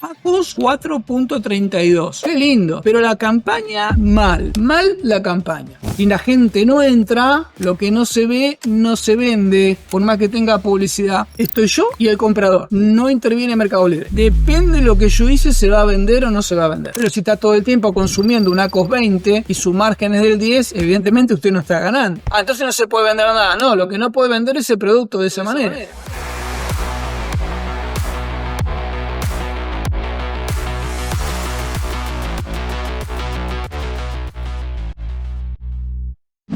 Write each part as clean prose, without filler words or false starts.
Bajos 4.32. Qué lindo. Pero la campaña, mal. Mal la campaña. Si la gente no entra, lo que no se ve, no se vende. Por más que tenga publicidad. Estoy yo y el comprador. No interviene Mercado Libre. Depende de lo que yo hice, se va a vender o no se va a vender. Pero si está todo el tiempo consumiendo una ACOS 20 y su margen es del 10, evidentemente usted no está ganando. Entonces no se puede vender nada. No, lo que no puede vender es el producto de esa manera.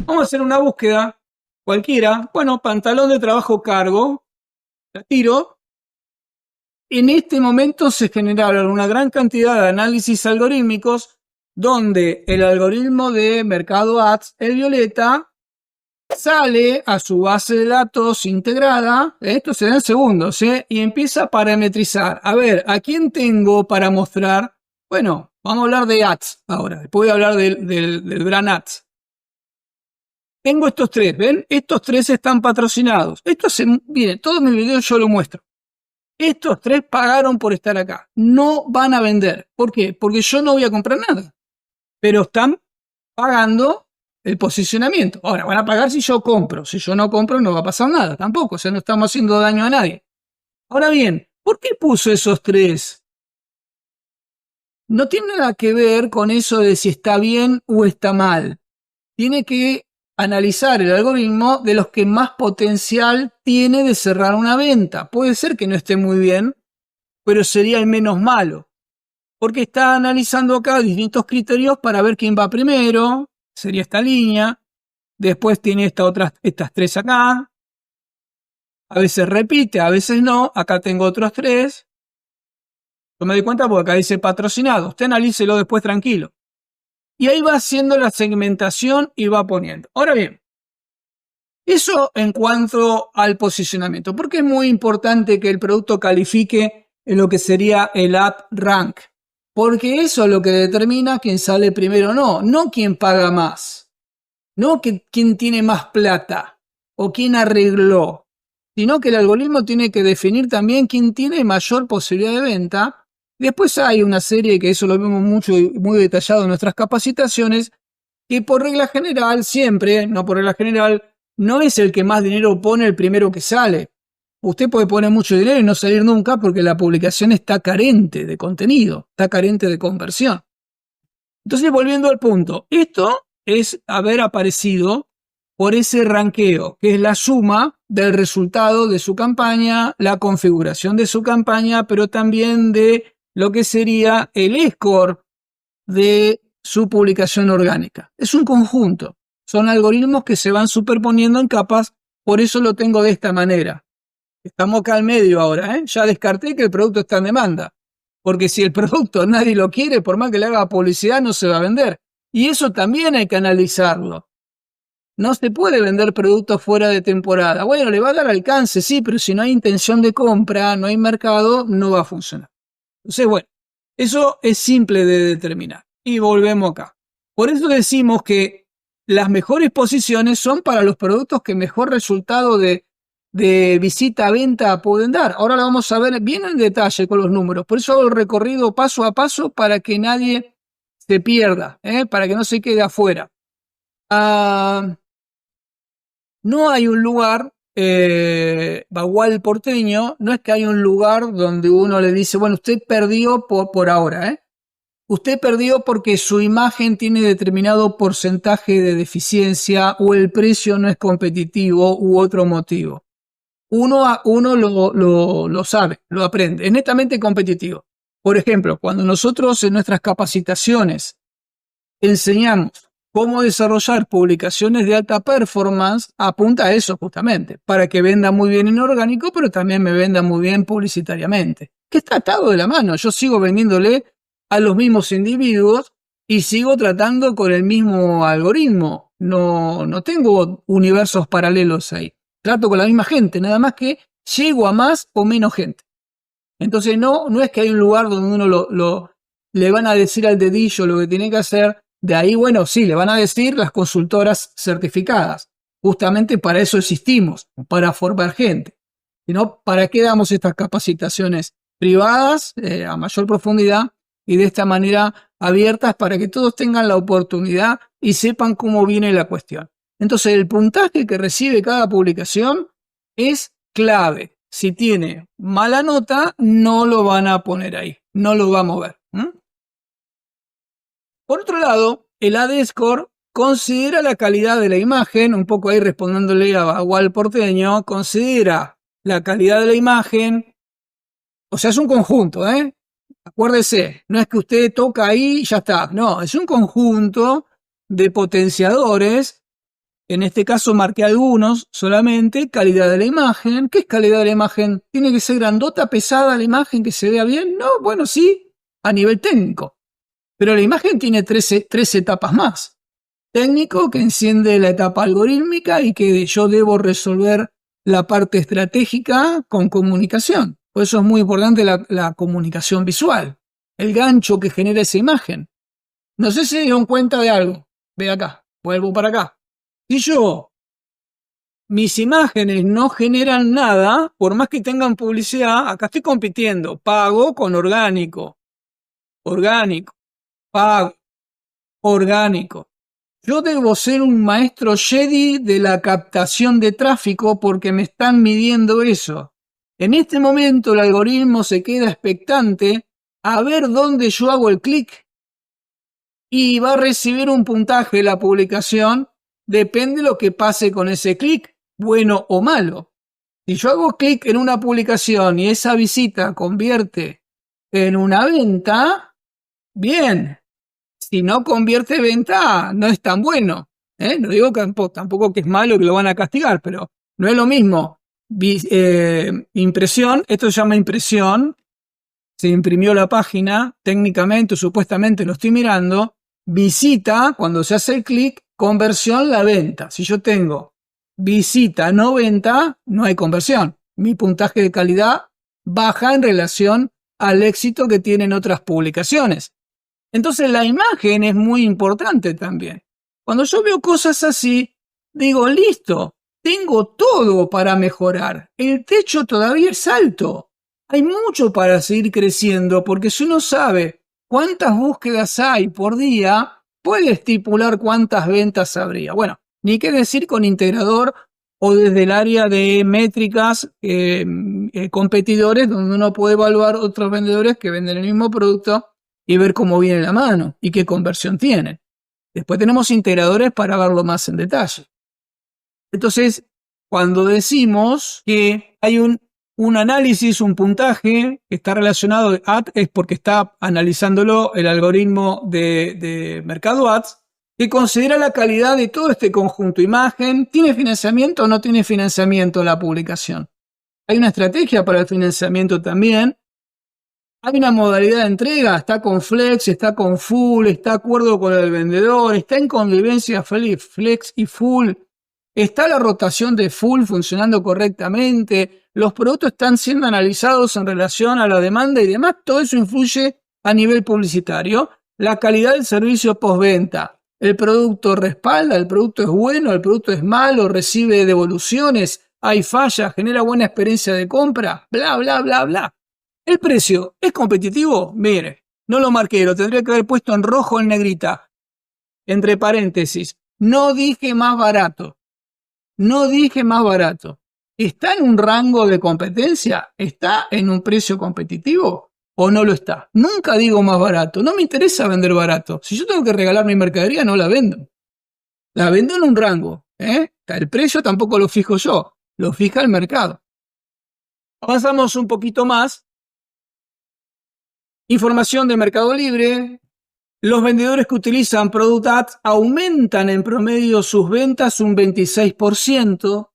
Vamos a hacer una búsqueda cualquiera. Bueno, pantalón de trabajo cargo. La tiro. En este momento se generaron una gran cantidad de análisis algorítmicos donde el algoritmo de Mercado Ads, el violeta, sale a su base de datos integrada. Esto se da en segundos, y empieza a parametrizar. A ver, ¿a quién tengo para mostrar? Bueno, vamos a hablar de Ads ahora. Después voy a hablar del Brand Ads. Tengo estos tres, ¿ven? Estos tres están patrocinados. Miren, todos mis videos yo lo muestro. Estos tres pagaron por estar acá. No van a vender. ¿Por qué? Porque yo no voy a comprar nada. Pero están pagando el posicionamiento. Ahora, van a pagar si yo compro. Si yo no compro, no va a pasar nada tampoco. O sea, no estamos haciendo daño a nadie. Ahora bien, ¿por qué puso esos tres? No tiene nada que ver con eso de si está bien o está mal. Tiene que analizar el algoritmo de los que más potencial tiene de cerrar una venta. Puede ser que no esté muy bien, pero sería el menos malo. Porque está analizando acá distintos criterios para ver quién va primero. Sería esta línea. Después tiene estas tres acá. A veces repite, a veces no. Acá tengo otros tres. Yo me doy cuenta porque acá dice patrocinado. Usted analícelo después tranquilo. Y ahí va haciendo la segmentación y va poniendo. Ahora bien, eso en cuanto al posicionamiento. Porque es muy importante que el producto califique en lo que sería el App Rank. Porque eso es lo que determina quién sale primero o no. No quién paga más. No quién tiene más plata. O quién arregló. Sino que el algoritmo tiene que definir también quién tiene mayor posibilidad de venta. Después hay una serie que eso lo vemos mucho y muy detallado en nuestras capacitaciones, que por regla general, siempre, no por regla general, no es el que más dinero pone el primero que sale. Usted puede poner mucho dinero y no salir nunca porque la publicación está carente de contenido, está carente de conversión. Entonces, volviendo al punto, esto es haber aparecido por ese ranqueo, que es la suma del resultado de su campaña, la configuración de su campaña, pero también de lo que sería el score de su publicación orgánica. Es un conjunto. Son algoritmos que se van superponiendo en capas, por eso lo tengo de esta manera. Estamos acá al medio ahora, Ya descarté que el producto está en demanda. Porque si el producto nadie lo quiere, por más que le haga publicidad, no se va a vender. Y eso también hay que analizarlo. No se puede vender productos fuera de temporada. Bueno, le va a dar alcance, sí, pero si no hay intención de compra, no hay mercado, no va a funcionar. Entonces, bueno, eso es simple de determinar. Y volvemos acá. Por eso decimos que las mejores posiciones son para los productos que mejor resultado de visita a venta pueden dar. Ahora lo vamos a ver bien en detalle con los números. Por eso hago el recorrido paso a paso para que nadie se pierda, para que no se quede afuera. No hay un lugar, Bagual porteño, no es que hay un lugar donde uno le dice, bueno, usted perdió por ahora, Usted perdió porque su imagen tiene determinado porcentaje de deficiencia o el precio no es competitivo u otro motivo. Uno lo sabe, lo aprende, es netamente competitivo. Por ejemplo, cuando nosotros en nuestras capacitaciones enseñamos cómo desarrollar publicaciones de alta performance, apunta a eso justamente, para que venda muy bien en orgánico, pero también me venda muy bien publicitariamente. Que está atado de la mano, yo sigo vendiéndole a los mismos individuos y sigo tratando con el mismo algoritmo. No tengo universos paralelos ahí. Trato con la misma gente, nada más que llego a más o menos gente. Entonces no es que hay un lugar donde uno le van a decir al dedillo lo que tiene que hacer. De ahí, bueno, sí, le van a decir las consultoras certificadas. Justamente para eso existimos, para formar gente. Si no, ¿para qué damos estas capacitaciones privadas a mayor profundidad y de esta manera abiertas para que todos tengan la oportunidad y sepan cómo viene la cuestión. Entonces, el puntaje que recibe cada publicación es clave. Si tiene mala nota, no lo van a poner ahí, no lo va a mover. Por otro lado, el AD-Score considera la calidad de la imagen, un poco ahí respondiéndole a Wal Porteño, considera la calidad de la imagen, o sea, es un conjunto, ¿eh? Acuérdese, no es que usted toca ahí y ya está, no, es un conjunto de potenciadores. En este caso marqué algunos solamente. Calidad de la imagen. ¿Qué es calidad de la imagen? ¿Tiene que ser grandota, pesada la imagen, que se vea bien? No, bueno, sí, a nivel técnico. Pero la imagen tiene tres etapas más. Técnico, que enciende la etapa algorítmica y que yo debo resolver la parte estratégica con comunicación. Por eso es muy importante la comunicación visual. El gancho que genera esa imagen. No sé si se dieron cuenta de algo. Ve acá, vuelvo para acá. Si mis imágenes no generan nada, por más que tengan publicidad, acá estoy compitiendo, pago con orgánico, pago, orgánico. Yo debo ser un maestro Jedi de la captación de tráfico porque me están midiendo eso. En este momento el algoritmo se queda expectante a ver dónde yo hago el clic y va a recibir un puntaje de la publicación. Depende de lo que pase con ese clic, bueno o malo. Si yo hago clic en una publicación y esa visita convierte en una venta, bien. Si no convierte venta, no es tan bueno. No digo que tampoco que es malo que lo van a castigar, pero no es lo mismo. Impresión, esto se llama impresión. Se imprimió la página, técnicamente o supuestamente lo estoy mirando. Visita, cuando se hace el clic, conversión, la venta. Si yo tengo visita, no venta, no hay conversión. Mi puntaje de calidad baja en relación al éxito que tienen otras publicaciones. Entonces la imagen es muy importante también. Cuando yo veo cosas así, digo, listo, tengo todo para mejorar. El techo todavía es alto. Hay mucho para seguir creciendo, porque si uno sabe cuántas búsquedas hay por día, puede estipular cuántas ventas habría. Bueno, ni qué decir con integrador o desde el área de métricas competidores, donde uno puede evaluar otros vendedores que venden el mismo producto y ver cómo viene la mano y qué conversión tiene. Después tenemos integradores para verlo más en detalle. Entonces, cuando decimos que hay un análisis, un puntaje que está relacionado a Ads, es porque está analizándolo el algoritmo de Mercado Ads, que considera la calidad de todo este conjunto. Imagen, ¿tiene financiamiento o no tiene financiamiento la publicación? Hay una estrategia para el financiamiento también. Hay una modalidad de entrega, está con flex, está con full, está de acuerdo con el vendedor, está en convivencia flex y full, está la rotación de full funcionando correctamente, los productos están siendo analizados en relación a la demanda y demás. Todo eso influye a nivel publicitario. La calidad del servicio postventa, el producto respalda, el producto es bueno, el producto es malo, recibe devoluciones, hay fallas, genera buena experiencia de compra, bla, bla, bla, bla. ¿El precio es competitivo? Mire, no lo marqué, lo tendría que haber puesto en rojo en negrita. Entre paréntesis, no dije más barato. No dije más barato. ¿Está en un rango de competencia? ¿Está en un precio competitivo? ¿O no lo está? Nunca digo más barato. No me interesa vender barato. Si yo tengo que regalar mi mercadería, no la vendo. La vendo en un rango. El precio tampoco lo fijo yo. Lo fija el mercado. Avanzamos un poquito más. Información de Mercado Libre. Los vendedores que utilizan Product Ads aumentan en promedio sus ventas un 26%,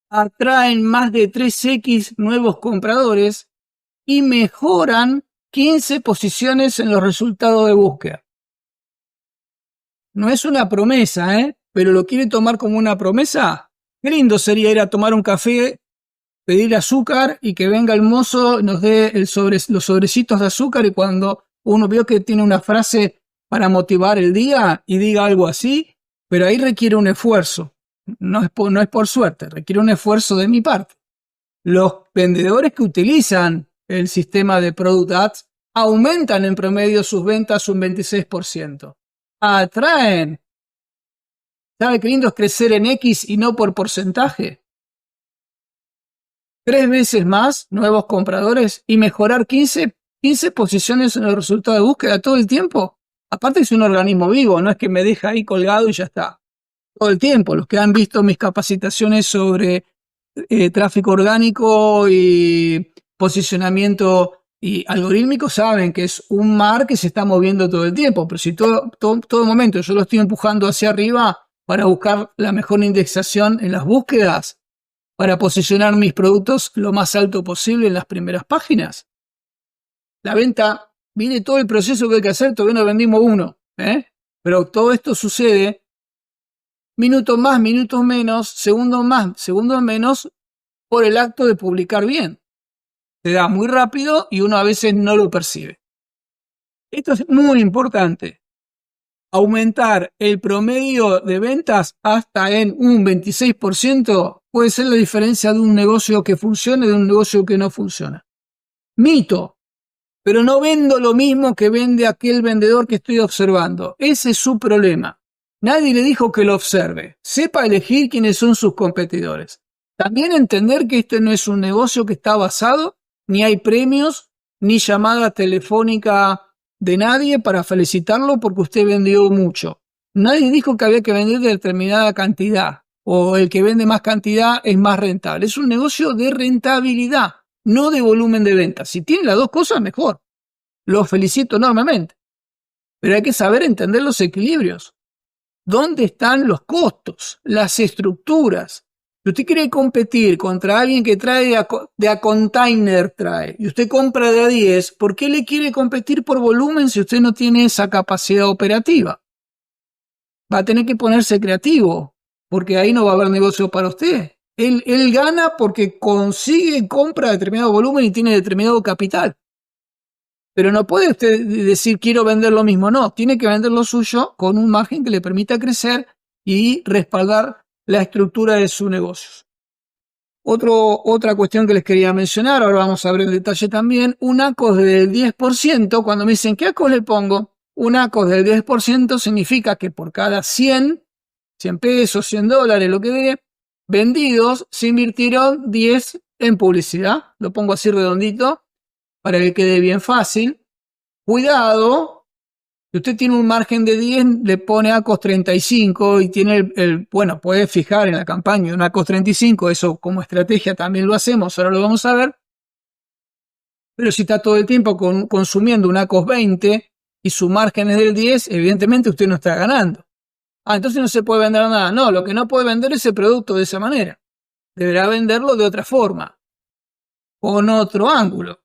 atraen más de 3x nuevos compradores y mejoran 15 posiciones en los resultados de búsqueda. No es una promesa, pero lo quiere tomar como una promesa. Qué lindo sería ir a tomar un café, pedir azúcar y que venga el mozo, nos dé los sobrecitos de azúcar, y cuando uno vio que tiene una frase para motivar el día y diga algo así, pero ahí requiere un esfuerzo. No es por suerte, requiere un esfuerzo de mi parte. Los vendedores que utilizan el sistema de Product Ads, aumentan en promedio sus ventas un 26%. Atraen. ¿Sabe qué lindo es crecer en X y no por porcentaje? 3 veces más nuevos compradores y mejorar 15 posiciones en el resultado de búsqueda todo el tiempo. Aparte es un organismo vivo, no es que me deja ahí colgado y ya está. Todo el tiempo, los que han visto mis capacitaciones sobre tráfico orgánico y posicionamiento y algorítmico saben que es un mar que se está moviendo todo el tiempo, pero si todo momento yo lo estoy empujando hacia arriba para buscar la mejor indexación en las búsquedas, para posicionar mis productos lo más alto posible en las primeras páginas. La venta, viene todo el proceso que hay que hacer, todavía no vendimos uno, pero todo esto sucede minutos más, minutos menos, segundos más, segundos menos, por el acto de publicar bien. Se da muy rápido y uno a veces no lo percibe. Esto es muy importante. Aumentar el promedio de ventas hasta en un 26% puede ser la diferencia de un negocio que funcione de un negocio que no funciona. Mito. Pero no vendo lo mismo que vende aquel vendedor que estoy observando. Ese es su problema. Nadie le dijo que lo observe. Sepa elegir quiénes son sus competidores. También entender que este no es un negocio que está basado, ni hay premios, ni llamada telefónica de nadie para felicitarlo porque usted vendió mucho. Nadie dijo que había que vender de determinada cantidad o el que vende más cantidad es más rentable. Es un negocio de rentabilidad, no de volumen de ventas. Si tiene las dos cosas, mejor. Lo felicito enormemente. Pero hay que saber entender los equilibrios. ¿Dónde están los costos? Las estructuras. Si usted quiere competir contra alguien que trae de a container, y usted compra de a 10, ¿por qué le quiere competir por volumen si usted no tiene esa capacidad operativa? Va a tener que ponerse creativo, porque ahí no va a haber negocio para usted. Él gana porque consigue, compra determinado volumen y tiene determinado capital. Pero no puede usted decir quiero vender lo mismo, no, tiene que vender lo suyo con un margen que le permita crecer y respaldar la estructura de su negocio. Otra cuestión que les quería mencionar, ahora vamos a ver en detalle también, un ACOS del 10%, cuando me dicen ¿qué ACOS le pongo? Un ACOS del 10% significa que por cada 100 pesos, $100, lo que dé, vendidos, se invirtieron 10 en publicidad, lo pongo así redondito, para que quede bien fácil. Cuidado, si usted tiene un margen de 10, le pone ACOS 35 y tiene bueno, puede fijar en la campaña un ACOS 35, eso como estrategia también lo hacemos, ahora lo vamos a ver. Pero si está todo el tiempo consumiendo un ACOS 20 y su margen es del 10, evidentemente usted no está ganando. Entonces no se puede vender nada. No, lo que no puede vender es el producto de esa manera. Deberá venderlo de otra forma, con otro ángulo.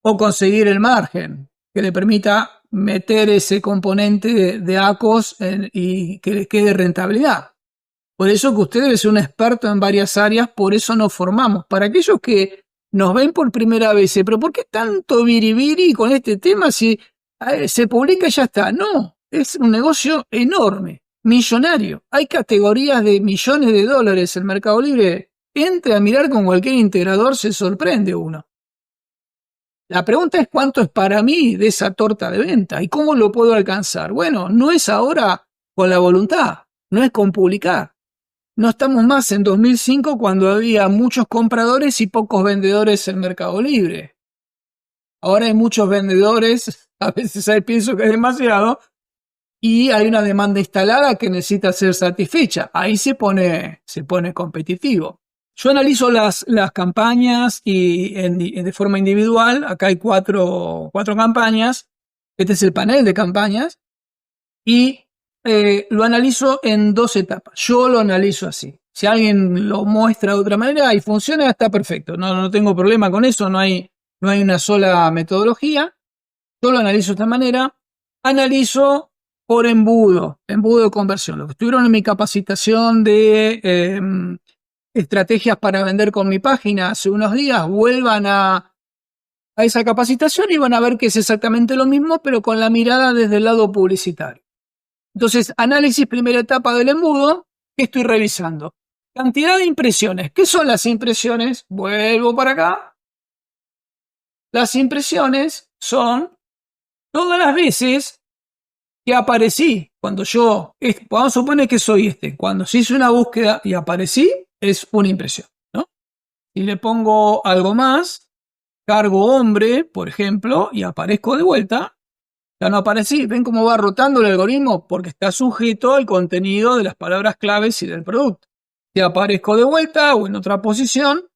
O conseguir el margen que le permita meter ese componente de ACOS y que le quede rentabilidad. Por eso que usted debe ser un experto en varias áreas, por eso nos formamos. Para aquellos que nos ven por primera vez, pero ¿por qué tanto biribiri con este tema si se publica y ya está? No, es un negocio enorme, millonario. Hay categorías de millones de dólares en Mercado Libre. Entre a mirar con cualquier integrador, se sorprende uno. La pregunta es cuánto es para mí de esa torta de venta y cómo lo puedo alcanzar. Bueno, no es ahora con la voluntad, no es con publicar. No estamos más en 2005 cuando había muchos compradores y pocos vendedores en Mercado Libre. Ahora hay muchos vendedores, a veces pienso que es demasiado, y hay una demanda instalada que necesita ser satisfecha. Ahí se pone competitivo. Yo analizo las campañas y de forma individual. Acá hay cuatro campañas. Este es el panel de campañas. Y lo analizo en 2 etapas. Yo lo analizo así. Si alguien lo muestra de otra manera y funciona, está perfecto. No tengo problema con eso. No hay una sola metodología. Yo lo analizo de esta manera. Analizo por embudo de conversión. Los que estuvieron en mi capacitación de estrategias para vender con mi página hace unos días, vuelvan a esa capacitación y van a ver que es exactamente lo mismo, pero con la mirada desde el lado publicitario. Entonces, análisis, primera etapa del embudo, ¿qué estoy revisando? Cantidad de impresiones. ¿Qué son las impresiones? Vuelvo para acá. Las impresiones son todas las veces que aparecí. Vamos a suponer que soy cuando se hizo una búsqueda y aparecí, es una impresión, ¿no? Y le pongo algo más, cargo hombre, por ejemplo, y aparezco de vuelta. Ya no aparecí. ¿Ven cómo va rotando el algoritmo? Porque está sujeto al contenido de las palabras claves y del producto. Si aparezco de vuelta o en otra posición,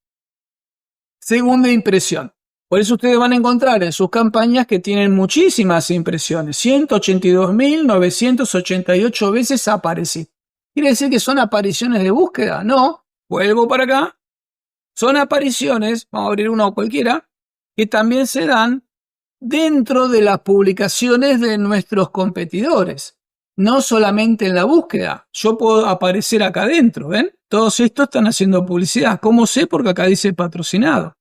segunda impresión. Por eso ustedes van a encontrar en sus campañas que tienen muchísimas impresiones. 182.988 veces aparecí. ¿Quiere decir que son apariciones de búsqueda? No. Vuelvo para acá. Son apariciones, vamos a abrir una o cualquiera, que también se dan dentro de las publicaciones de nuestros competidores. No solamente en la búsqueda. Yo puedo aparecer acá adentro, ¿ven? Todos estos están haciendo publicidad. ¿Cómo sé? Porque acá dice patrocinado.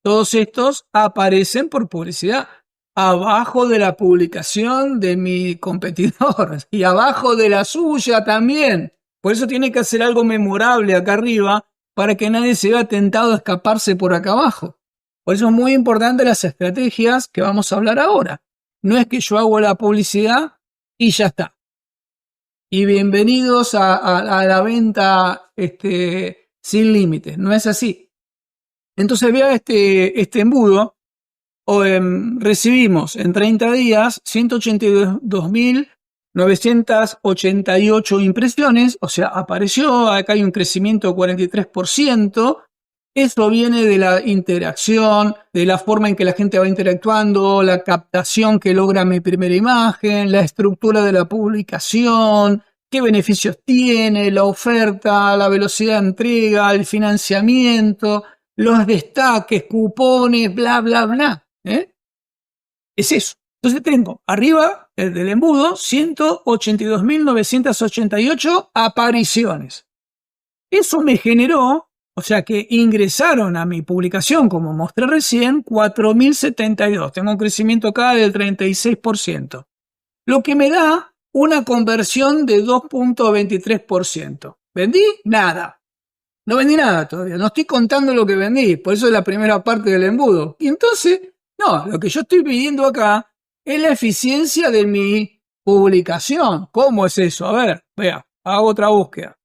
Todos estos aparecen por publicidad abajo de la publicación de mi competidor y abajo de la suya también. Por eso tiene que hacer algo memorable acá arriba para que nadie se vea tentado a escaparse por acá abajo. Por eso es muy importante las estrategias que vamos a hablar ahora. No es que yo hago la publicidad y ya está. Y bienvenidos a la venta sin límites. No es así. Entonces vea este embudo. Recibimos en 30 días 182.988 impresiones, o sea, apareció, acá hay un crecimiento de 43%. Esto viene de la interacción, de la forma en que la gente va interactuando, la captación que logra mi primera imagen, la estructura de la publicación, qué beneficios tiene, la oferta, la velocidad de entrega, el financiamiento, los destaques, cupones, bla, bla, bla. Es eso. Entonces tengo arriba del embudo 182.988 apariciones. Eso me generó, o sea que ingresaron a mi publicación, como mostré recién, 4.072. Tengo un crecimiento acá del 36%. Lo que me da una conversión de 2.23%. ¿Vendí? Nada. No vendí nada todavía, no estoy contando lo que vendí, por eso es la primera parte del embudo. Y entonces, no, lo que yo estoy pidiendo acá es la eficiencia de mi publicación. ¿Cómo es eso? A ver, vea, hago otra búsqueda.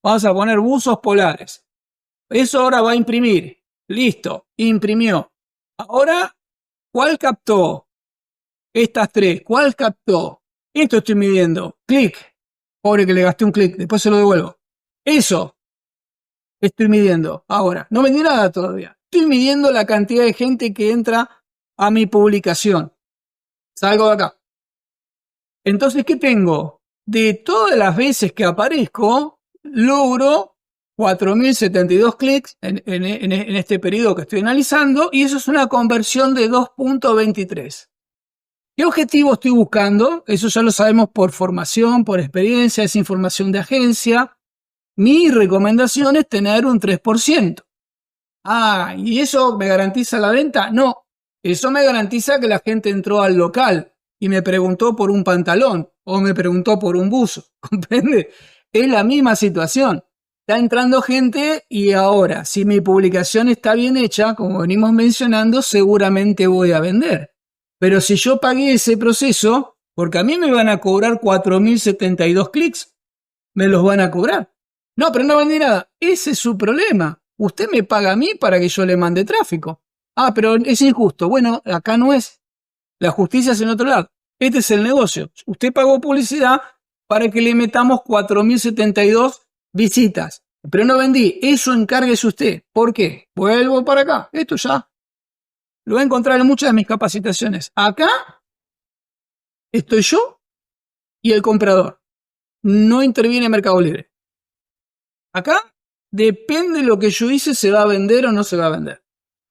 Vamos a poner buzos polares. Eso ahora va a imprimir. Listo, imprimió. Ahora, ¿cuál captó? Estas tres, ¿cuál captó? Esto estoy midiendo. Clic. Pobre que le gasté un clic, después se lo devuelvo. Eso. Estoy midiendo. Ahora, no vendí nada todavía. Estoy midiendo la cantidad de gente que entra a mi publicación. Salgo de acá. Entonces, ¿qué tengo? De todas las veces que aparezco, logro 4.072 clics en este periodo que estoy analizando y eso es una conversión de 2.23. ¿Qué objetivo estoy buscando? Eso ya lo sabemos por formación, por experiencia, es información de agencia. Mi recomendación es tener un 3%. Ah, ¿y eso me garantiza la venta? No, eso me garantiza que la gente entró al local y me preguntó por un pantalón o me preguntó por un buzo. ¿Comprende? Es la misma situación. Está entrando gente y ahora, si mi publicación está bien hecha, como venimos mencionando, seguramente voy a vender. Pero si yo pagué ese proceso, porque a mí me van a cobrar 4.072 clics, me los van a cobrar. No, pero no vendí nada. Ese es su problema. Usted me paga a mí para que yo le mande tráfico. Ah, pero es injusto. Bueno, acá no es. La justicia es en otro lado. Este es el negocio. Usted pagó publicidad para que le metamos 4.072 visitas. Pero no vendí. Eso encárguese usted. ¿Por qué? Vuelvo para acá. Esto ya lo va a encontrar en muchas de mis capacitaciones. Acá estoy yo y el comprador. No interviene Mercado Libre. Acá depende de lo que yo hice, se va a vender o no se va a vender.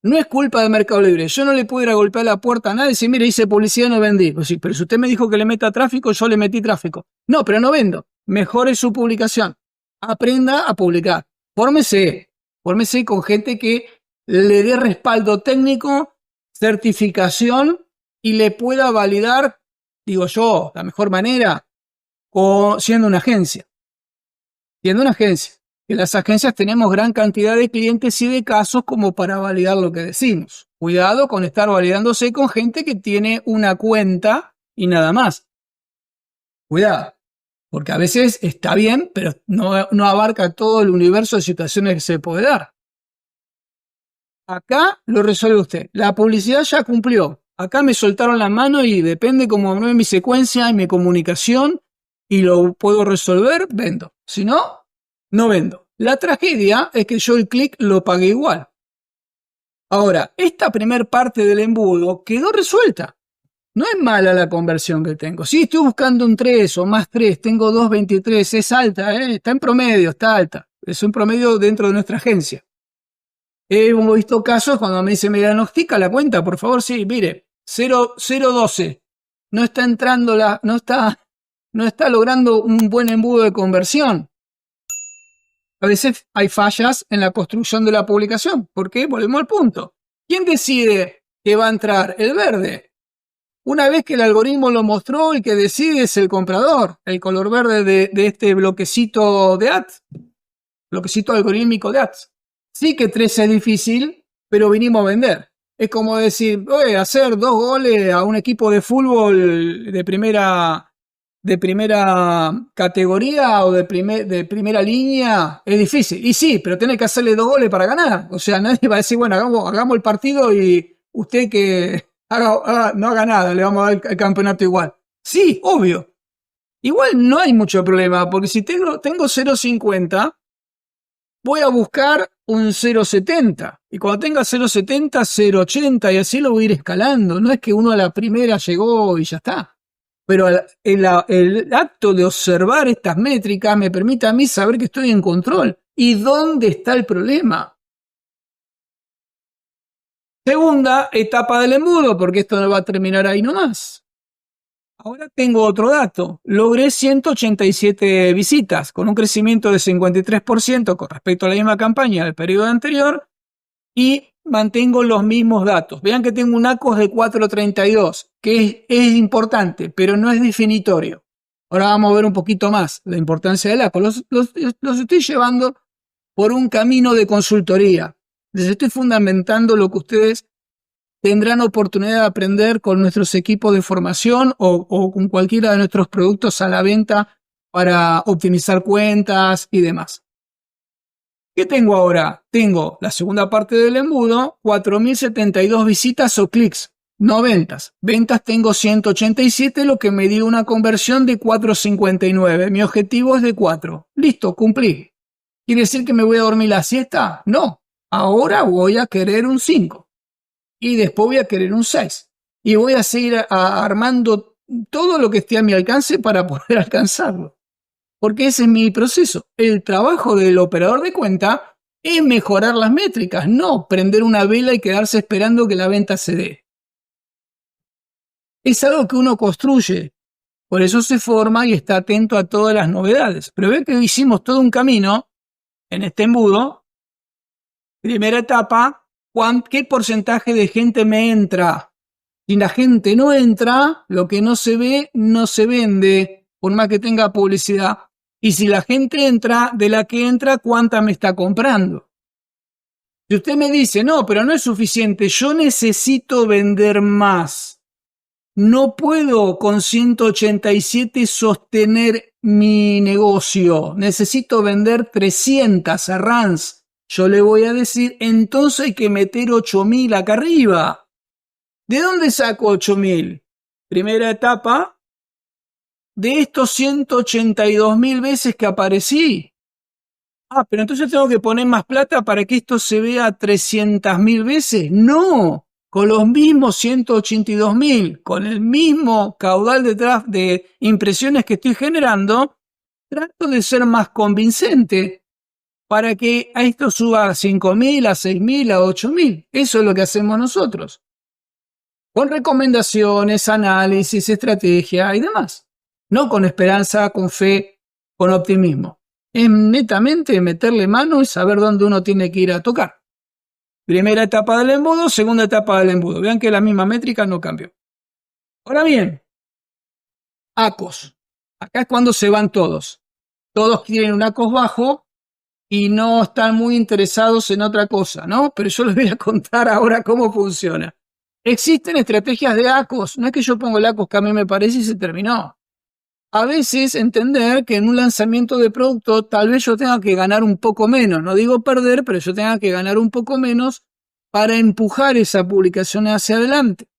No es culpa de Mercado Libre. Yo no le puedo ir a golpear la puerta a nadie y decir, mire, hice publicidad y no vendí. Pues sí, pero si usted me dijo que le meta tráfico, yo le metí tráfico. No, pero no vendo. Mejore su publicación. Aprenda a publicar. Fórmese con gente que le dé respaldo técnico, certificación y le pueda validar, digo yo, la mejor manera, siendo una agencia. Siendo una agencia. Que las agencias tenemos gran cantidad de clientes y de casos como para validar lo que decimos. Cuidado con estar validándose con gente que tiene una cuenta y nada más. Cuidado, porque a veces está bien, pero no abarca todo el universo de situaciones que se puede dar. Acá lo resuelve usted. La publicidad ya cumplió. Acá me soltaron la mano y depende cómo no es mi secuencia y mi comunicación y lo puedo resolver, vendo. Si no, no vendo. La tragedia es que yo el clic lo pagué igual. Ahora, esta primer parte del embudo quedó resuelta. No es mala la conversión que tengo. Si estoy buscando un 3 o más 3, tengo 2.23, es alta, está en promedio, está alta. Es un promedio dentro de nuestra agencia. Hemos visto casos cuando me dice, me diagnostica la cuenta, por favor, sí, mire, 0.12. No está entrando no está logrando un buen embudo de conversión. A veces hay fallas en la construcción de la publicación. ¿Por qué? Volvemos al punto. ¿Quién decide que va a entrar? El verde. Una vez que el algoritmo lo mostró, el que decide es el comprador. El color verde de este bloquecito de ads. Bloquecito algorítmico de ads. Sí que 13 es difícil, pero vinimos a vender. Es como decir, hacer 2 goles a un equipo de fútbol de primera categoría o de primera línea es difícil. Y sí, pero tenés que hacerle 2 goles para ganar. O sea, nadie va a decir, bueno, hagamos el partido y usted que no haga nada, le vamos a dar el campeonato igual. Sí, obvio. Igual no hay mucho problema, porque si tengo 0.50, voy a buscar un 0.70. Y cuando tenga 0.70, 0.80 y así lo voy a ir escalando. No es que uno a la primera llegó y ya está. Pero el acto de observar estas métricas me permite a mí saber que estoy en control. ¿Y dónde está el problema? Segunda etapa del embudo, porque esto no va a terminar ahí nomás. Ahora tengo otro dato. Logré 187 visitas, con un crecimiento de 53% con respecto a la misma campaña del periodo anterior, y mantengo los mismos datos. Vean que tengo un ACOS de 4.32, que es importante, pero no es definitorio. Ahora vamos a ver un poquito más la importancia del ACOS. Los estoy llevando por un camino de consultoría. Les estoy fundamentando lo que ustedes tendrán oportunidad de aprender con nuestros equipos de formación o con cualquiera de nuestros productos a la venta para optimizar cuentas y demás. ¿Qué tengo ahora? Tengo la segunda parte del embudo, 4.072 visitas o clics, no ventas. Ventas tengo 187, lo que me dio una conversión de 4.59. Mi objetivo es de 4. Listo, cumplí. ¿Quiere decir que me voy a dormir la siesta? No. Ahora voy a querer un 5. Y después voy a querer un 6. Y voy a seguir armando todo lo que esté a mi alcance para poder alcanzarlo. Porque ese es mi proceso. El trabajo del operador de cuenta es mejorar las métricas, no prender una vela y quedarse esperando que la venta se dé. Es algo que uno construye. Por eso se forma y está atento a todas las novedades. Pero ve que hicimos todo un camino en este embudo. Primera etapa, ¿qué porcentaje de gente me entra? Si la gente no entra, lo que no se ve, no se vende, por más que tenga publicidad. Y si la gente entra, de la que entra, ¿cuánta me está comprando? Si usted me dice, no, pero no es suficiente, yo necesito vender más. No puedo con 187 sostener mi negocio. Necesito vender 300 a RANS. Yo le voy a decir, entonces hay que meter 8.000 acá arriba. ¿De dónde saco 8.000? Primera etapa, de estos 182.000 veces que aparecí. Pero entonces tengo que poner más plata para que esto se vea 300.000 veces. No, con los mismos 182.000, con el mismo caudal de impresiones que estoy generando, trato de ser más convincente para que a esto suba a 5.000, a 6.000, a 8.000. Eso es lo que hacemos nosotros. Con recomendaciones, análisis, estrategia y demás. No con esperanza, con fe, con optimismo. Es netamente meterle mano y saber dónde uno tiene que ir a tocar. Primera etapa del embudo, segunda etapa del embudo. Vean que la misma métrica no cambió. Ahora bien, ACOS. Acá es cuando se van todos. Todos quieren un ACOS bajo y no están muy interesados en otra cosa, ¿no? Pero yo les voy a contar ahora cómo funciona. Existen estrategias de ACOS, no es que yo pongo el ACOS que a mí me parece y se terminó. A veces entender que en un lanzamiento de producto tal vez yo tenga que ganar un poco menos, no digo perder, pero yo tenga que ganar un poco menos para empujar esa publicación hacia adelante.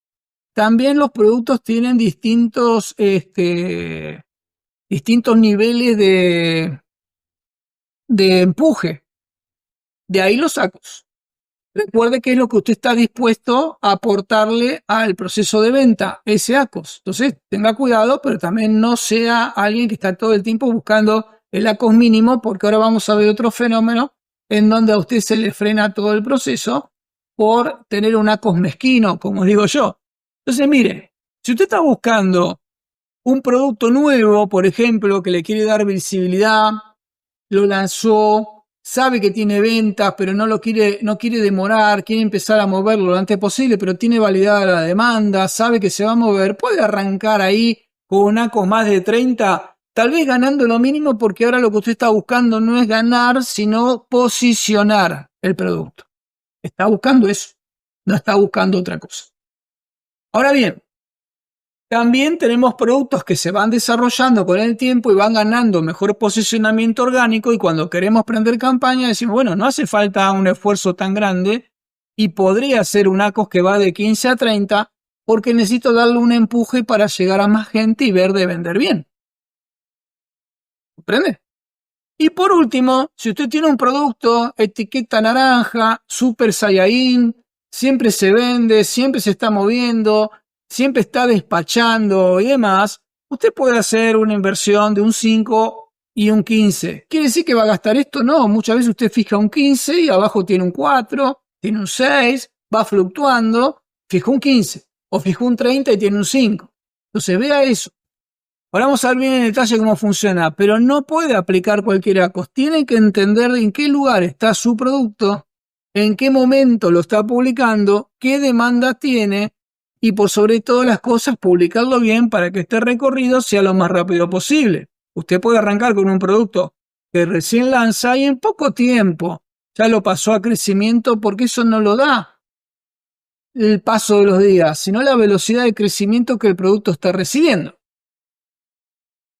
También los productos tienen distintos niveles de empuje. De ahí los sacos. Recuerde qué es lo que usted está dispuesto a aportarle al proceso de venta, ese ACOS. Entonces, tenga cuidado, pero también no sea alguien que está todo el tiempo buscando el ACOS mínimo, porque ahora vamos a ver otro fenómeno en donde a usted se le frena todo el proceso por tener un ACOS mezquino, como digo yo. Entonces, mire, si usted está buscando un producto nuevo, por ejemplo, que le quiere dar visibilidad, lo lanzó, sabe que tiene ventas, pero no quiere demorar, quiere empezar a moverlo lo antes posible, pero tiene validada la demanda, sabe que se va a mover, puede arrancar ahí con un ACOS más de 30, tal vez ganando lo mínimo, porque ahora lo que usted está buscando no es ganar, sino posicionar el producto. Está buscando eso, no está buscando otra cosa. Ahora bien, también tenemos productos que se van desarrollando con el tiempo y van ganando mejor posicionamiento orgánico, y cuando queremos prender campaña decimos, bueno, no hace falta un esfuerzo tan grande y podría ser un ACOS que va de 15 a 30 porque necesito darle un empuje para llegar a más gente y ver de vender bien. ¿Comprende? Y por último, si usted tiene un producto etiqueta naranja, Super Saiyajin, siempre se vende, siempre se está moviendo, siempre está despachando y demás, usted puede hacer una inversión de un 5 y un 15. ¿Quiere decir que va a gastar esto? No, muchas veces usted fija un 15 y abajo tiene un 4, tiene un 6, va fluctuando, fija un 15 o fija un 30 y tiene un 5. Entonces vea eso. Ahora vamos a ver bien en detalle cómo funciona, pero no puede aplicar cualquier ACOS. Tiene que entender en qué lugar está su producto, en qué momento lo está publicando, qué demanda tiene y por sobre todas las cosas publicarlo bien para que este recorrido sea lo más rápido posible. Usted puede arrancar con un producto que recién lanza y en poco tiempo ya lo pasó a crecimiento, porque eso no lo da el paso de los días, sino la velocidad de crecimiento que el producto está recibiendo.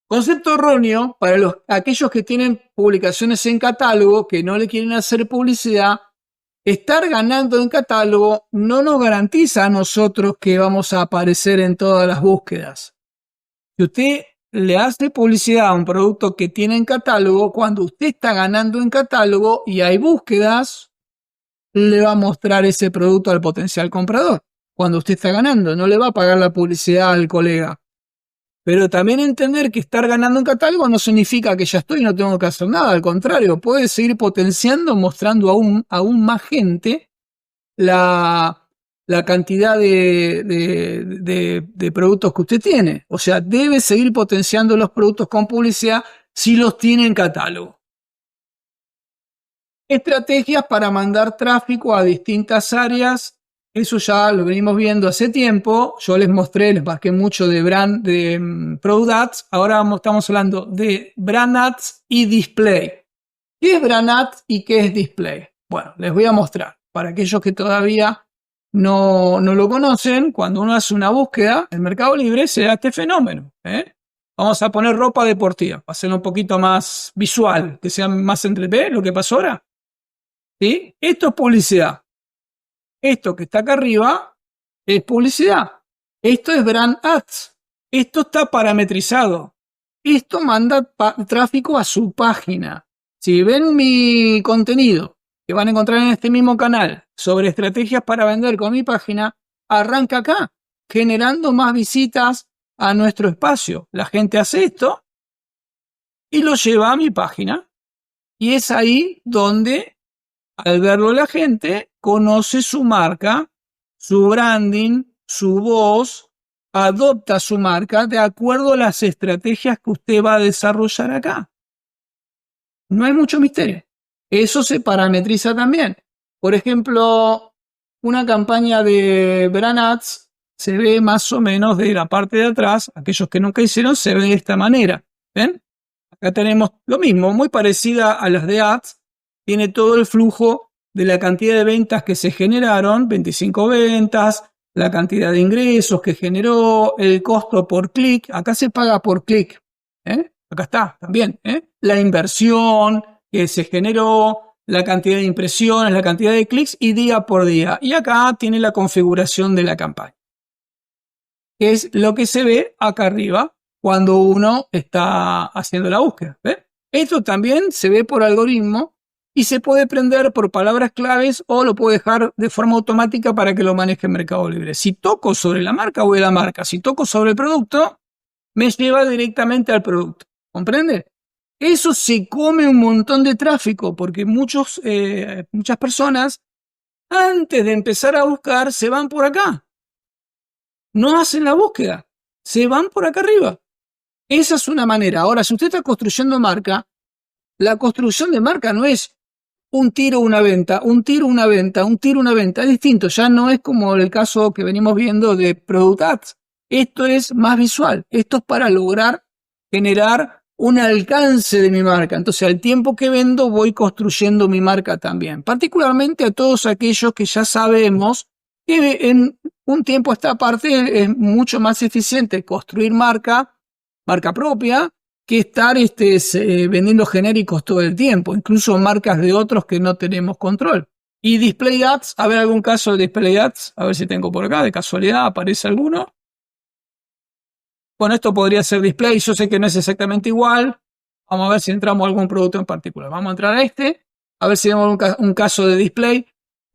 Concepto erróneo para aquellos que tienen publicaciones en catálogo, que no le quieren hacer publicidad. Estar ganando en catálogo no nos garantiza a nosotros que vamos a aparecer en todas las búsquedas. Si usted le hace publicidad a un producto que tiene en catálogo, cuando usted está ganando en catálogo y hay búsquedas, le va a mostrar ese producto al potencial comprador. Cuando usted está ganando, no le va a pagar la publicidad al colega. Pero también entender que estar ganando en catálogo no significa que ya estoy y no tengo que hacer nada. Al contrario, puede seguir potenciando, mostrando aún más gente la cantidad de productos que usted tiene. O sea, debe seguir potenciando los productos con publicidad si los tiene en catálogo. Estrategias para mandar tráfico a distintas áreas. Eso ya lo venimos viendo hace tiempo. Yo les mostré, les marqué mucho de Product Ads. Ahora estamos hablando de Brand Ads y Display. ¿Qué es Brand Ads y qué es Display? Bueno, les voy a mostrar. Para aquellos que todavía no lo conocen, cuando uno hace una búsqueda en Mercado Libre se da este fenómeno. Vamos a poner ropa deportiva, para hacerlo un poquito más visual, que sea más entre lo que pasó ahora. ¿Sí? Esto es publicidad. Esto que está acá arriba es publicidad. Esto es Brand Ads. Esto está parametrizado. Esto manda tráfico a su página. Si ven mi contenido que van a encontrar en este mismo canal sobre estrategias para vender con mi página, arranca acá, generando más visitas a nuestro espacio. La gente hace esto y lo lleva a mi página. Y es ahí donde, al verlo la gente, conoce su marca, su branding, su voz, adopta su marca de acuerdo a las estrategias que usted va a desarrollar acá. No hay mucho misterio. Eso se parametriza también. Por ejemplo, una campaña de Brand Ads se ve más o menos de la parte de atrás. Aquellos que nunca hicieron se ve de esta manera. ¿Ven? Acá tenemos lo mismo, muy parecida a las de Ads, tiene todo el flujo de la cantidad de ventas que se generaron, 25 ventas, la cantidad de ingresos que generó, el costo por clic, acá se paga por clic, acá está también, la inversión que se generó, la cantidad de impresiones, la cantidad de clics y día por día. Y acá tiene la configuración de la campaña, que es lo que se ve acá arriba cuando uno está haciendo la búsqueda. ¿Ve? Esto también se ve por algoritmo y se puede prender por palabras claves o lo puedo dejar de forma automática para que lo maneje Mercado Libre. Si toco sobre la marca, voy a la marca. Si toco sobre el producto, me lleva directamente al producto. ¿Comprende? Eso se come un montón de tráfico porque muchas personas antes de empezar a buscar se van por acá. No hacen la búsqueda, se van por acá arriba. Esa es una manera. Ahora, si usted está construyendo marca, la construcción de marca no es un tiro, una venta, un tiro, una venta, un tiro, una venta. Es distinto, ya no es como el caso que venimos viendo de Product Ads. Esto es más visual. Esto es para lograr generar un alcance de mi marca. Entonces, al tiempo que vendo, voy construyendo mi marca también. Particularmente a todos aquellos que ya sabemos que en un tiempo a esta parte es mucho más eficiente construir marca propia, que estar vendiendo genéricos todo el tiempo, incluso marcas de otros que no tenemos control. Y Display Ads, a ver algún caso de Display Ads, a ver si tengo por acá, de casualidad, aparece alguno. Bueno, esto podría ser Display, yo sé que no es exactamente igual. Vamos a ver si entramos a algún producto en particular. Vamos a entrar a a ver si vemos un caso de Display.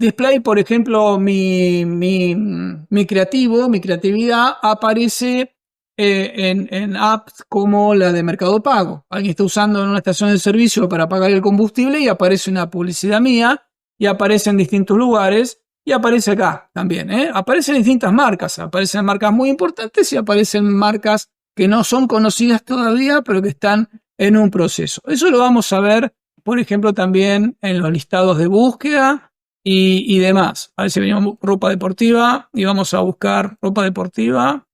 Display, por ejemplo, mi creatividad aparece en apps como la de Mercado Pago. Alguien está usando en una estación de servicio para pagar el combustible y aparece una publicidad mía y aparece en distintos lugares y aparece acá también. Aparecen distintas marcas, aparecen marcas muy importantes y aparecen marcas que no son conocidas todavía pero que están en un proceso. Eso lo vamos a ver, por ejemplo, también en los listados de búsqueda y demás. A ver si venimos ropa deportiva y vamos a buscar ropa deportiva.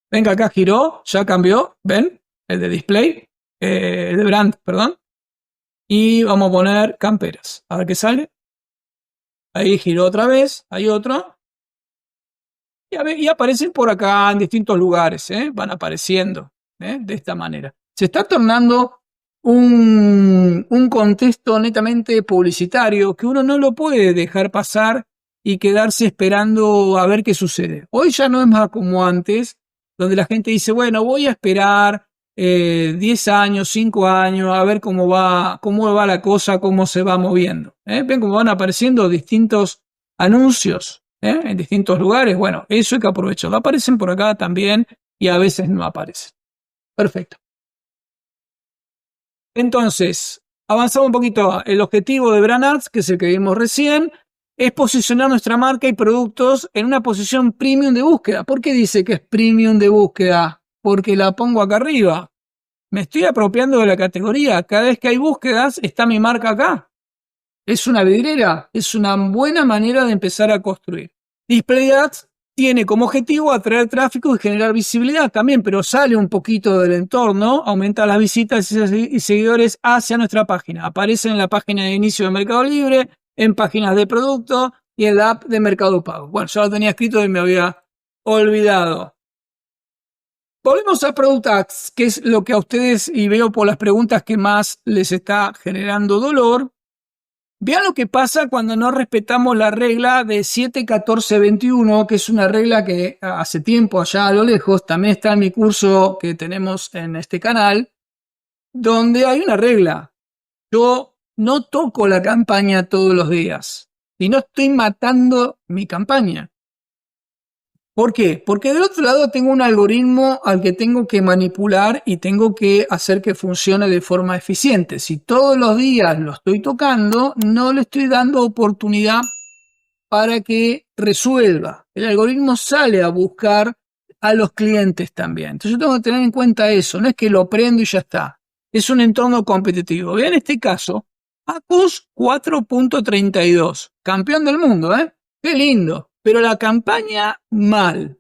Venga, acá giró, ya cambió, ¿ven? El de display, el de brand, perdón. Y vamos a poner camperas. A ver qué sale. Ahí giró otra vez, hay otro. Y aparecen por acá en distintos lugares, van apareciendo de esta manera. Se está tornando un contexto netamente publicitario que uno no lo puede dejar pasar y quedarse esperando a ver qué sucede. Hoy ya no es más como antes, donde la gente dice, bueno, voy a esperar 10 años, 5 años, a ver cómo va la cosa, cómo se va moviendo. Ven cómo van apareciendo distintos anuncios en distintos lugares. Bueno, eso hay que aprovecharlo. Aparecen por acá también y a veces no aparecen. Perfecto. Entonces, avanzamos un poquito. El objetivo de Brand Ads, que es el que vimos recién, es posicionar nuestra marca y productos en una posición premium de búsqueda. ¿Por qué dice que es premium de búsqueda? Porque la pongo acá arriba. Me estoy apropiando de la categoría. Cada vez que hay búsquedas, está mi marca acá. Es una vidriera. Es una buena manera de empezar a construir. Display Ads tiene como objetivo atraer tráfico y generar visibilidad también, pero sale un poquito del entorno, aumenta las visitas y seguidores hacia nuestra página. Aparecen en la página de inicio de Mercado Libre, en páginas de producto y en la app de Mercado Pago. Bueno, ya lo tenía escrito y me había olvidado. Volvemos a Product Ads, que es lo que a ustedes, y veo por las preguntas que más les está generando dolor. Vean lo que pasa cuando no respetamos la regla de 7-14-21, que es una regla que hace tiempo allá a lo lejos, también está en mi curso que tenemos en este canal, donde hay una regla. Yo no toco la campaña todos los días y no estoy matando mi campaña. ¿Por qué? Porque del otro lado tengo un algoritmo al que tengo que manipular y tengo que hacer que funcione de forma eficiente. Si todos los días lo estoy tocando, no le estoy dando oportunidad para que resuelva. El algoritmo sale a buscar a los clientes también. Entonces yo tengo que tener en cuenta eso. No es que lo prendo y ya está. Es un entorno competitivo. Vean este caso. Acus 4.32. Campeón del mundo, ¿eh? Qué lindo. Pero la campaña, mal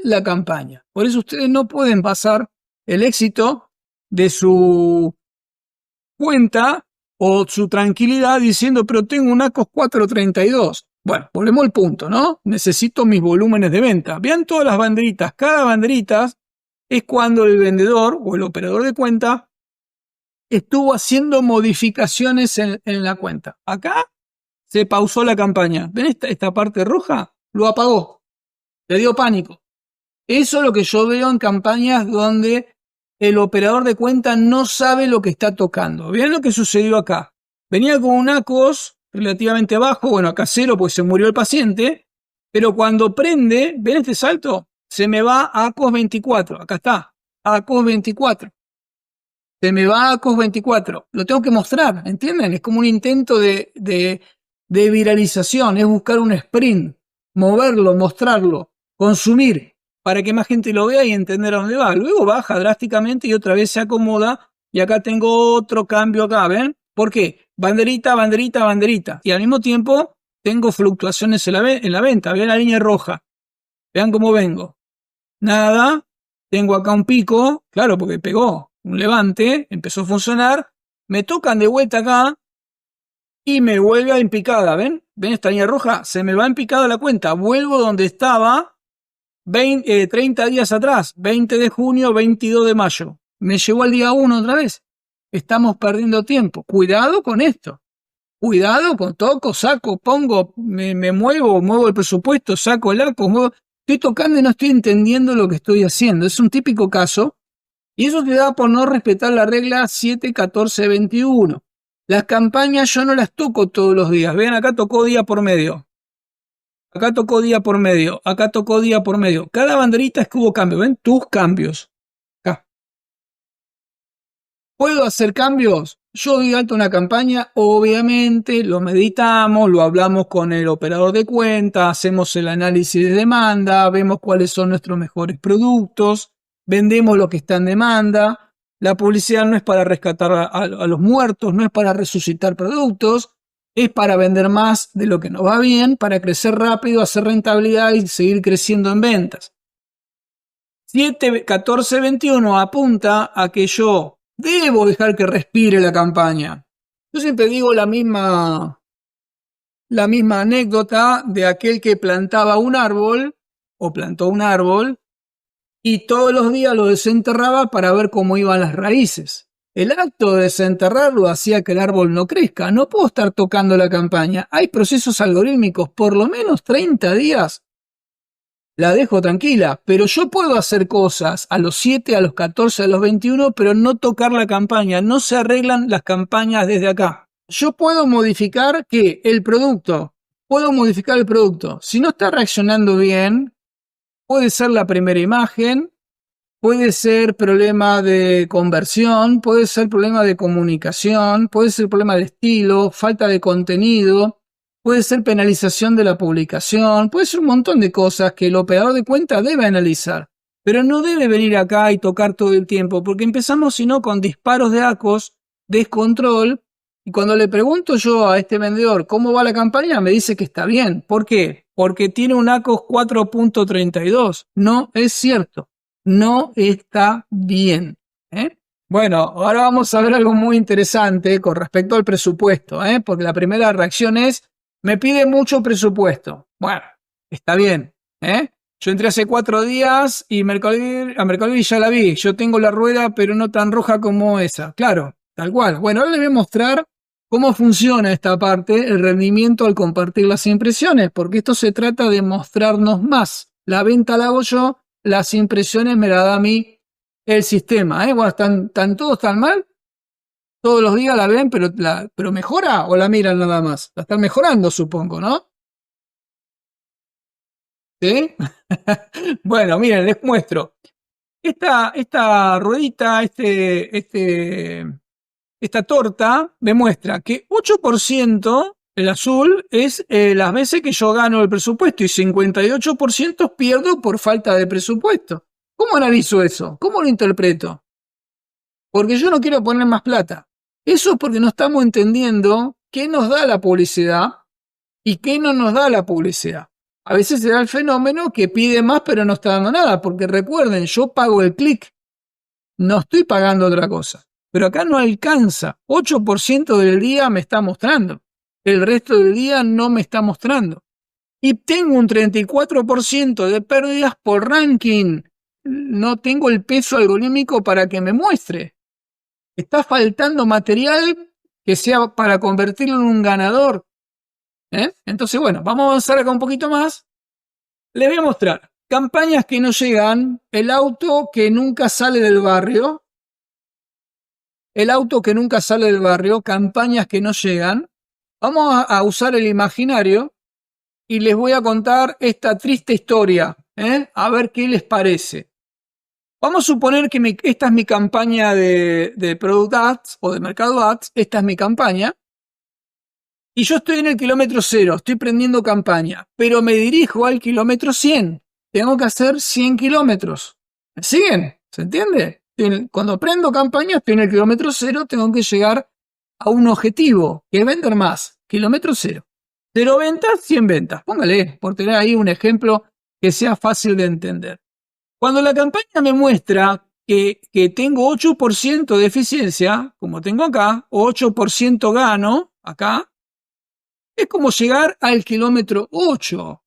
la campaña. Por eso ustedes no pueden pasar el éxito de su cuenta o su tranquilidad diciendo, pero tengo un ACOS 432. Bueno, volvemos al punto, ¿no? Necesito mis volúmenes de venta. Vean todas las banderitas. Cada banderita es cuando el vendedor o el operador de cuenta estuvo haciendo modificaciones en la cuenta. Acá se pausó la campaña. ¿Ven esta parte roja? Lo apagó. Le dio pánico. Eso es lo que yo veo en campañas donde el operador de cuenta no sabe lo que está tocando. Vean lo que sucedió acá. Venía con un ACOS relativamente bajo, bueno, acá cero porque se murió el paciente, pero cuando prende, ¿ven este salto? Se me va a ACOS 24. Acá está, ACOS 24. Se me va a ACOS 24. Lo tengo que mostrar, ¿entienden? Es como un intento de viralización, es buscar un sprint, moverlo, mostrarlo, consumir, para que más gente lo vea y entender a dónde va. Luego baja drásticamente y otra vez se acomoda. Y acá tengo otro cambio acá, ¿ven? ¿Por qué? Banderita, banderita, banderita. Y al mismo tiempo tengo fluctuaciones en la venta. Vean la línea roja. Vean cómo vengo. Nada. Tengo acá un pico. Claro, porque pegó un levante. Empezó a funcionar. Me tocan de vuelta acá. Y me vuelve en picada. ¿Ven? ¿Ven esta línea roja? Se me va en picada la cuenta. Vuelvo donde estaba 30 días atrás. 20 de junio, 22 de mayo. Me llevó al día 1 otra vez. Estamos perdiendo tiempo. Cuidado con esto. Cuidado con toco, saco, pongo, me muevo el presupuesto, saco el ACO, muevo. Estoy tocando y no estoy entendiendo lo que estoy haciendo. Es un típico caso. Y eso te da por no respetar la regla 7, 14, 21. Las campañas yo no las toco todos los días. Vean, acá tocó día por medio. Acá tocó día por medio. Acá tocó día por medio. Cada banderita es que hubo cambio. ¿Ven? Tus cambios. Acá. ¿Puedo hacer cambios? Yo doy alta una campaña, obviamente lo meditamos, lo hablamos con el operador de cuenta, hacemos el análisis de demanda, vemos cuáles son nuestros mejores productos, vendemos lo que está en demanda. La publicidad no es para rescatar a los muertos, no es para resucitar productos, es para vender más de lo que nos va bien, para crecer rápido, hacer rentabilidad y seguir creciendo en ventas. 7, 14, 21 apunta a que yo debo dejar que respire la campaña. Yo siempre digo la misma anécdota de aquel que plantaba un árbol o plantó un árbol y todos los días lo desenterraba para ver cómo iban las raíces. El acto de desenterrarlo hacía que el árbol no crezca. No puedo estar tocando la campaña. Hay procesos algorítmicos, por lo menos 30 días. La dejo tranquila, pero yo puedo hacer cosas a los 7, a los 14, a los 21, pero no tocar la campaña. No se arreglan las campañas desde acá. Yo puedo modificar el producto. Puedo modificar el producto. Si no está reaccionando bien, puede ser la primera imagen, puede ser problema de conversión, puede ser problema de comunicación, puede ser problema de estilo, falta de contenido. Puede ser penalización de la publicación, puede ser un montón de cosas que el operador de cuenta debe analizar. Pero no debe venir acá y tocar todo el tiempo, porque empezamos sino con disparos de ACOS, descontrol, y cuando le pregunto yo a este vendedor cómo va la campaña, me dice que está bien. ¿Por qué? Porque tiene un ACOS 4.32. No es cierto. No está bien. Bueno, ahora vamos a ver algo muy interesante con respecto al presupuesto, porque la primera reacción es: me pide mucho presupuesto. Bueno, está bien. Yo entré hace 4 días y a Mercado Libre ya la vi. Yo tengo la rueda, pero no tan roja como esa. Claro, tal cual. Bueno, ahora les voy a mostrar cómo funciona esta parte, el rendimiento al compartir las impresiones, porque esto se trata de mostrarnos más. La venta la hago yo, las impresiones me la da a mí el sistema. Bueno, ¿están todos tan mal? Todos los días la ven, pero mejora o la miran nada más. La están mejorando, supongo, ¿no? ¿Sí? Bueno, miren, les muestro. Esta ruedita, esta torta me muestra que 8%, el azul, es las veces que yo gano el presupuesto y 58% pierdo por falta de presupuesto. ¿Cómo analizo eso? ¿Cómo lo interpreto? Porque yo no quiero poner más plata. Eso es porque no estamos entendiendo qué nos da la publicidad y qué no nos da la publicidad. A veces se da el fenómeno que pide más pero no está dando nada, porque recuerden, yo pago el clic, no estoy pagando otra cosa. pero acá no alcanza. 8% del día me está mostrando. El resto del día no me está mostrando. Y tengo un 34% de pérdidas por ranking. No tengo el peso algorítmico para que me muestre. Está faltando material que sea para convertirlo en un ganador. Entonces, bueno, vamos a avanzar acá un poquito más. Les voy a mostrar campañas que no llegan, el auto que nunca sale del barrio, campañas que no llegan. Vamos a usar el imaginario y les voy a contar esta triste historia, a ver qué les parece. Vamos a suponer que esta es mi campaña de Product Ads o de Mercado Ads, esta es mi campaña, y yo estoy en el kilómetro 0, estoy prendiendo campaña, pero me dirijo al kilómetro 100, tengo que hacer 100 kilómetros. ¿Me siguen? ¿Se entiende? Cuando prendo campaña estoy en el kilómetro 0, tengo que llegar a un objetivo, que es vender más, kilómetro 0. 0 ventas, 100 ventas. Póngale, por tener ahí un ejemplo que sea fácil de entender. Cuando la campaña me muestra que tengo 8% de eficiencia, como tengo acá, o 8% gano, acá, es como llegar al kilómetro 8.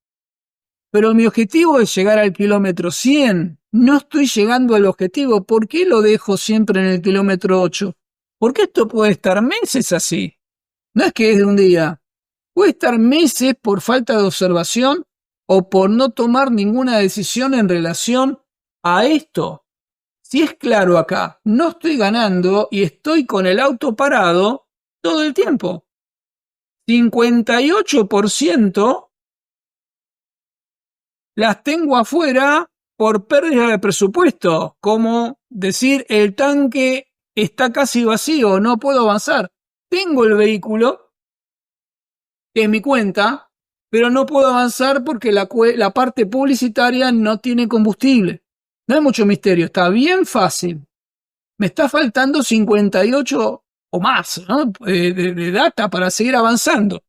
Pero mi objetivo es llegar al kilómetro 100. No estoy llegando al objetivo. ¿Por qué lo dejo siempre en el kilómetro 8? Porque esto puede estar meses así. No es que es de un día. Puede estar meses por falta de observación o por no tomar ninguna decisión en relación a esto. Si es claro acá, no estoy ganando y estoy con el auto parado todo el tiempo. 58% las tengo afuera por pérdida de presupuesto, como decir el tanque está casi vacío, no puedo avanzar. Tengo el vehículo, que es mi cuenta, pero no puedo avanzar porque la parte publicitaria no tiene combustible. No hay mucho misterio, está bien fácil. Me está faltando 58 o más, ¿no? de data para seguir avanzando.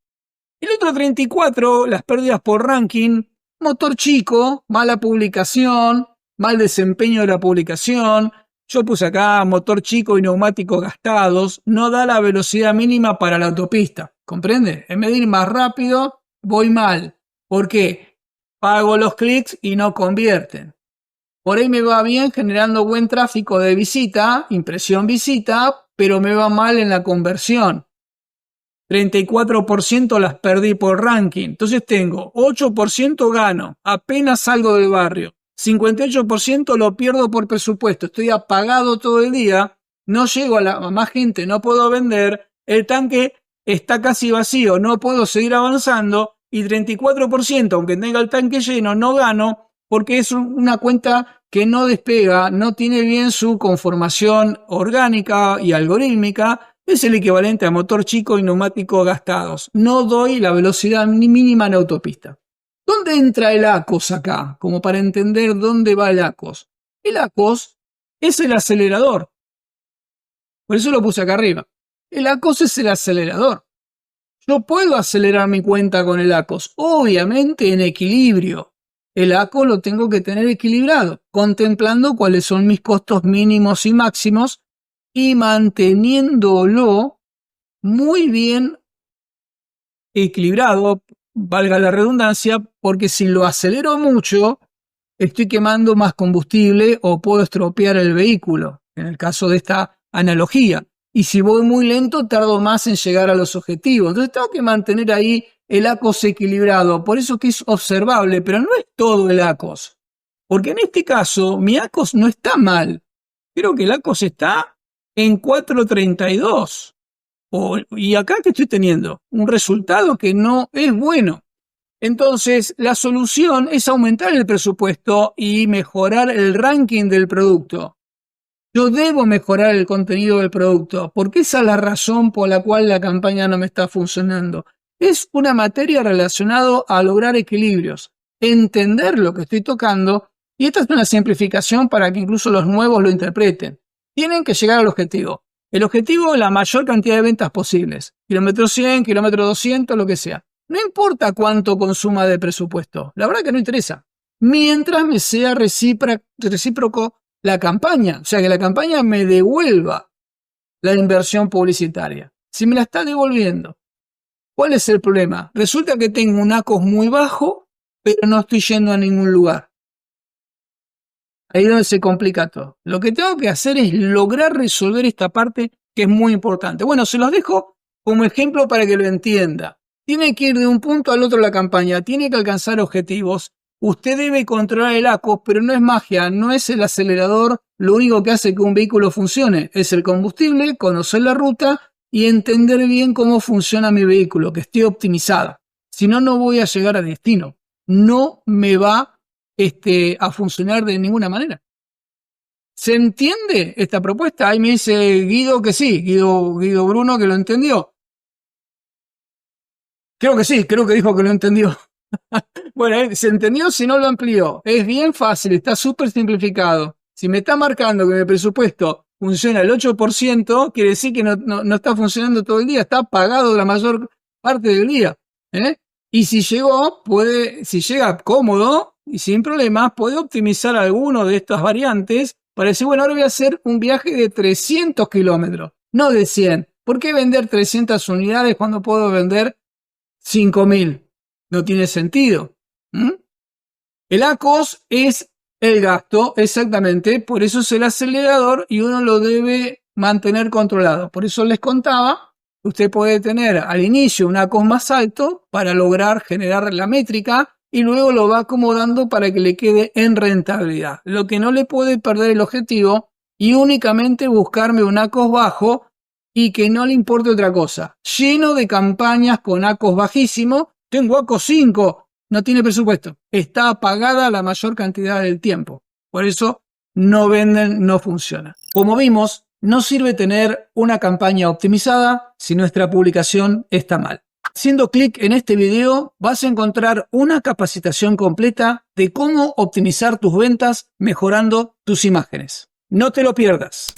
El otro 34, las pérdidas por ranking, motor chico, mala publicación, mal desempeño de la publicación. Yo puse acá motor chico y neumáticos gastados, no da la velocidad mínima para la autopista. ¿Comprende? En vez de ir más rápido, voy mal. ¿Por qué? Pago los clics y no convierten. Por ahí me va bien generando buen tráfico de visita, impresión visita, pero me va mal en la conversión. 34% las perdí por ranking. Entonces tengo 8% gano, apenas salgo del barrio. 58% lo pierdo por presupuesto. Estoy apagado todo el día, no llego a más gente, no puedo vender, el tanque está casi vacío, no puedo seguir avanzando y 34%, aunque tenga el tanque lleno, no gano porque es una cuenta que no despega, no tiene bien su conformación orgánica y algorítmica. Es el equivalente a motor chico y neumático gastados. No doy la velocidad mínima en autopista. ¿Dónde entra el ACOS acá? Como para entender dónde va el ACOS. El ACOS es el acelerador. Por eso lo puse acá arriba. El ACOS es el acelerador. Yo puedo acelerar mi cuenta con el ACOS, obviamente en equilibrio. El ACOS lo tengo que tener equilibrado, contemplando cuáles son mis costos mínimos y máximos y manteniéndolo muy bien equilibrado, valga la redundancia, porque si lo acelero mucho, estoy quemando más combustible o puedo estropear el vehículo, en el caso de esta analogía. Y si voy muy lento, tardo más en llegar a los objetivos. Entonces tengo que mantener ahí el ACOS equilibrado. Por eso que es observable, pero no es todo el ACOS. Porque en este caso, mi ACOS no está mal. Creo que el ACOS está en 4.32. Y acá que estoy teniendo un resultado que no es bueno. Entonces, la solución es aumentar el presupuesto y mejorar el ranking del producto. Yo debo mejorar el contenido del producto, porque esa es la razón por la cual la campaña no me está funcionando. Es una materia relacionada a lograr equilibrios, entender lo que estoy tocando, y esta es una simplificación para que incluso los nuevos lo interpreten. Tienen que llegar al objetivo. El objetivo es la mayor cantidad de ventas posibles. Kilómetro 100, kilómetro 200, lo que sea. No importa cuánto consuma de presupuesto. La verdad que no interesa. Mientras me sea recíproco la campaña. O sea, que la campaña me devuelva. la inversión publicitaria. Si me la está devolviendo, ¿cuál es el problema? Resulta que tengo un ACOS muy bajo, pero no estoy yendo a ningún lugar. Ahí es donde se complica todo. Lo que tengo que hacer es lograr resolver esta parte que es muy importante. Bueno, se los dejo como ejemplo para que lo entienda. Tiene que ir de un punto al otro la campaña, tiene que alcanzar objetivos. Usted debe controlar el ACOS, pero no es magia, no es el acelerador. Lo único que hace que un vehículo funcione es el combustible, conocer la ruta y entender bien cómo funciona mi vehículo, que esté optimizado. Si no, no voy a llegar a destino. No me va a funcionar de ninguna manera. ¿Se entiende esta propuesta? Ahí me dice Guido que sí, Guido Bruno que lo entendió. Creo que sí, creo que dijo que lo entendió. Bueno, se entendió si no lo amplió. Es bien fácil, está súper simplificado. Si me está marcando que mi presupuesto funciona el 8%, quiere decir que no está funcionando todo el día, está apagado la mayor parte del día. Y si llega cómodo y sin problemas, puede optimizar alguno de estas variantes para decir, bueno, ahora voy a hacer un viaje de 300 kilómetros, no de 100. ¿Por qué vender 300 unidades cuando puedo vender 5.000? No tiene sentido. El ACOS es el gasto, exactamente, por eso es el acelerador y uno lo debe mantener controlado. Por eso les contaba, usted puede tener al inicio un ACOS más alto para lograr generar la métrica y luego lo va acomodando para que le quede en rentabilidad. Lo que no le puede perder el objetivo y únicamente buscarme un ACOS bajo y que no le importe otra cosa. Lleno de campañas con ACOS bajísimo. Tengo ACOS 5, no tiene presupuesto. Está apagada la mayor cantidad del tiempo. Por eso no venden, no funciona. Como vimos, no sirve tener una campaña optimizada si nuestra publicación está mal. Haciendo clic en este video vas a encontrar una capacitación completa de cómo optimizar tus ventas mejorando tus imágenes. No te lo pierdas.